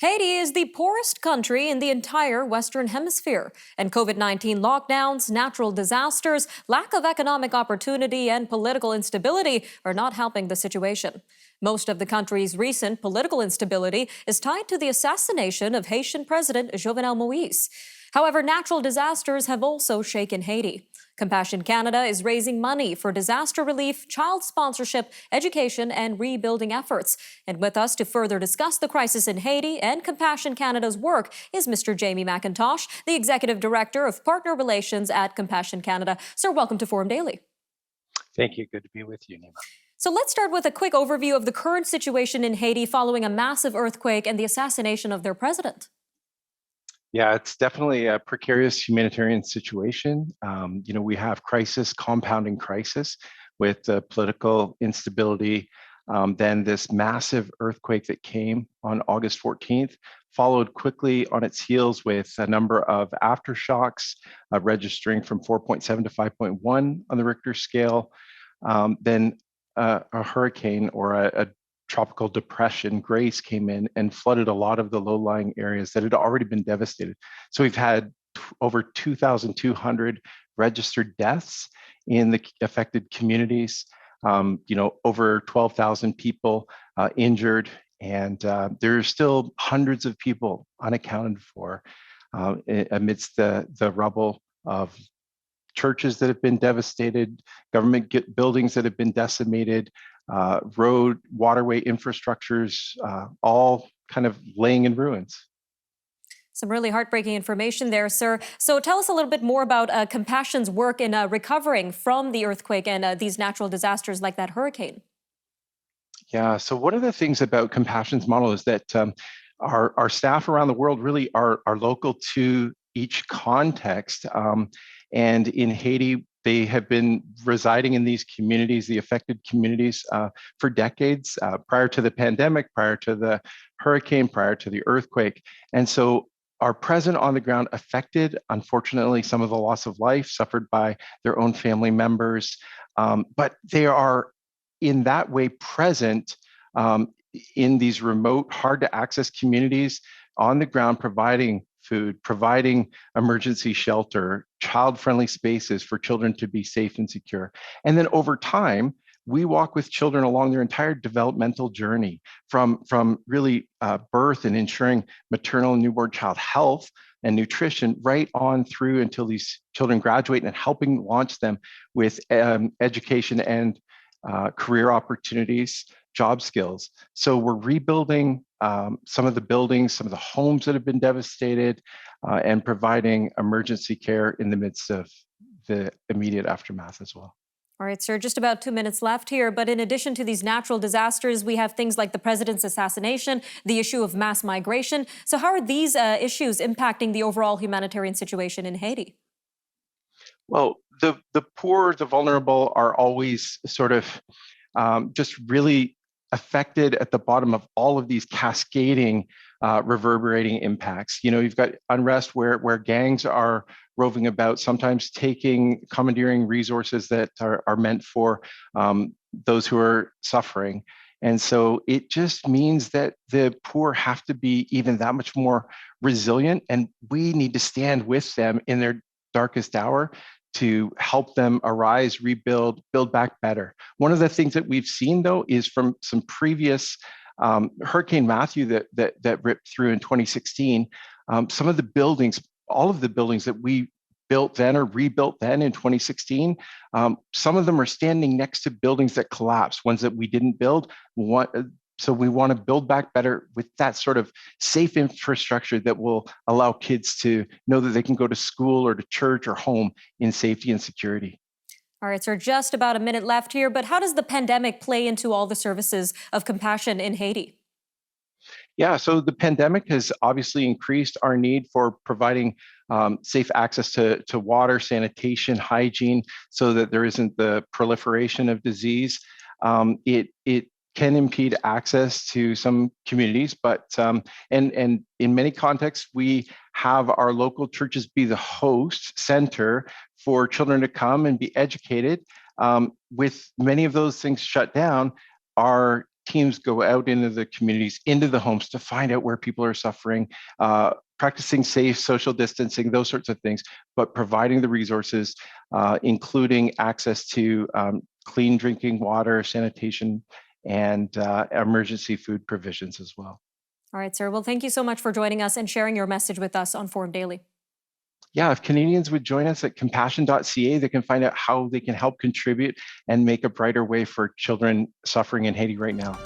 Haiti is the poorest country in the entire Western Hemisphere, and COVID-19 lockdowns, natural disasters, lack of economic opportunity, and political instability are not helping the situation. Most of the country's recent political instability is tied to the assassination of Haitian President Jovenel Moïse. However, natural disasters have also shaken Haiti. Compassion Canada is raising money for disaster relief, child sponsorship, education, and rebuilding efforts. And with us to further discuss the crisis in Haiti and Compassion Canada's work is Mr. Jamie McIntosh, the Executive Director of Partner Relations at Compassion Canada. Sir, welcome to Forum Daily. Thank you. Good to be with you, Nima. So let's start with a quick overview of the current situation in Haiti following a massive earthquake and the assassination of their president. Yeah, it's definitely a precarious humanitarian situation. We have crisis, compounding crisis with political instability. Then this massive earthquake that came on August 14th, followed quickly on its heels with a number of aftershocks, registering from 4.7 to 5.1 on the Richter scale. Then a hurricane or a tropical depression, Grace, came in and flooded a lot of the low-lying areas that had already been devastated. So we've had over 2,200 registered deaths in the affected communities, over 12,000 people injured, and there are still hundreds of people unaccounted for amidst the rubble of churches that have been devastated, government buildings that have been decimated, road, waterway infrastructures, all kind of laying in ruins. Some really heartbreaking information there, sir. So tell us a little bit more about Compassion's work in recovering from the earthquake and these natural disasters like that hurricane. Yeah, so one of the things about Compassion's model is that our staff around the world really are local to each context. And in Haiti, they have been residing in these communities, the affected communities, for decades, prior to the pandemic, prior to the hurricane, prior to the earthquake. And so are present on the ground, affected, unfortunately, some of the loss of life suffered by their own family members. But they are in that way present in these remote, hard to access communities on the ground, providing food, providing emergency shelter, child-friendly spaces for children to be safe and secure. And then over time, we walk with children along their entire developmental journey from really birth and ensuring maternal and newborn child health and nutrition right on through until these children graduate and helping launch them with education and career opportunities, job skills. So we're rebuilding some of the buildings, some of the homes that have been devastated, and providing emergency care in the midst of the immediate aftermath as well. All right, sir, just about 2 minutes left here. But in addition to these natural disasters, we have things like the president's assassination, the issue of mass migration. So how are these issues impacting the overall humanitarian situation in Haiti? Well, the poor, the vulnerable are always sort of just really affected at the bottom of all of these cascading, reverberating impacts. You've got unrest where gangs are roving about, sometimes commandeering resources that are meant for those who are suffering. And so it just means that the poor have to be even that much more resilient, and we need to stand with them in their darkest hour to help them arise, rebuild, build back better. One of the things that we've seen, though, is from some previous Hurricane Matthew that ripped through in 2016, some of the buildings, all of the buildings that we built then or rebuilt then in 2016, some of them are standing next to buildings that collapsed, ones that we didn't build. So we want to build back better with that sort of safe infrastructure that will allow kids to know that they can go to school or to church or home in safety and security. All right, sir, just about a minute left here, but how does the pandemic play into all the services of Compassion in Haiti? Yeah, so the pandemic has obviously increased our need for providing safe access to water, sanitation, hygiene, so that there isn't the proliferation of disease. It can impede access to some communities, but and in many contexts, we have our local churches be the host center for children to come and be educated. With many of those things shut down, our teams go out into the communities, into the homes to find out where people are suffering, practicing safe social distancing, those sorts of things, but providing the resources, including access to clean drinking water, sanitation, and emergency food provisions as well. All right, sir. Well, thank you so much for joining us and sharing your message with us on Forum Daily. Yeah, if Canadians would join us at compassion.ca, they can find out how they can help contribute and make a brighter way for children suffering in Haiti right now.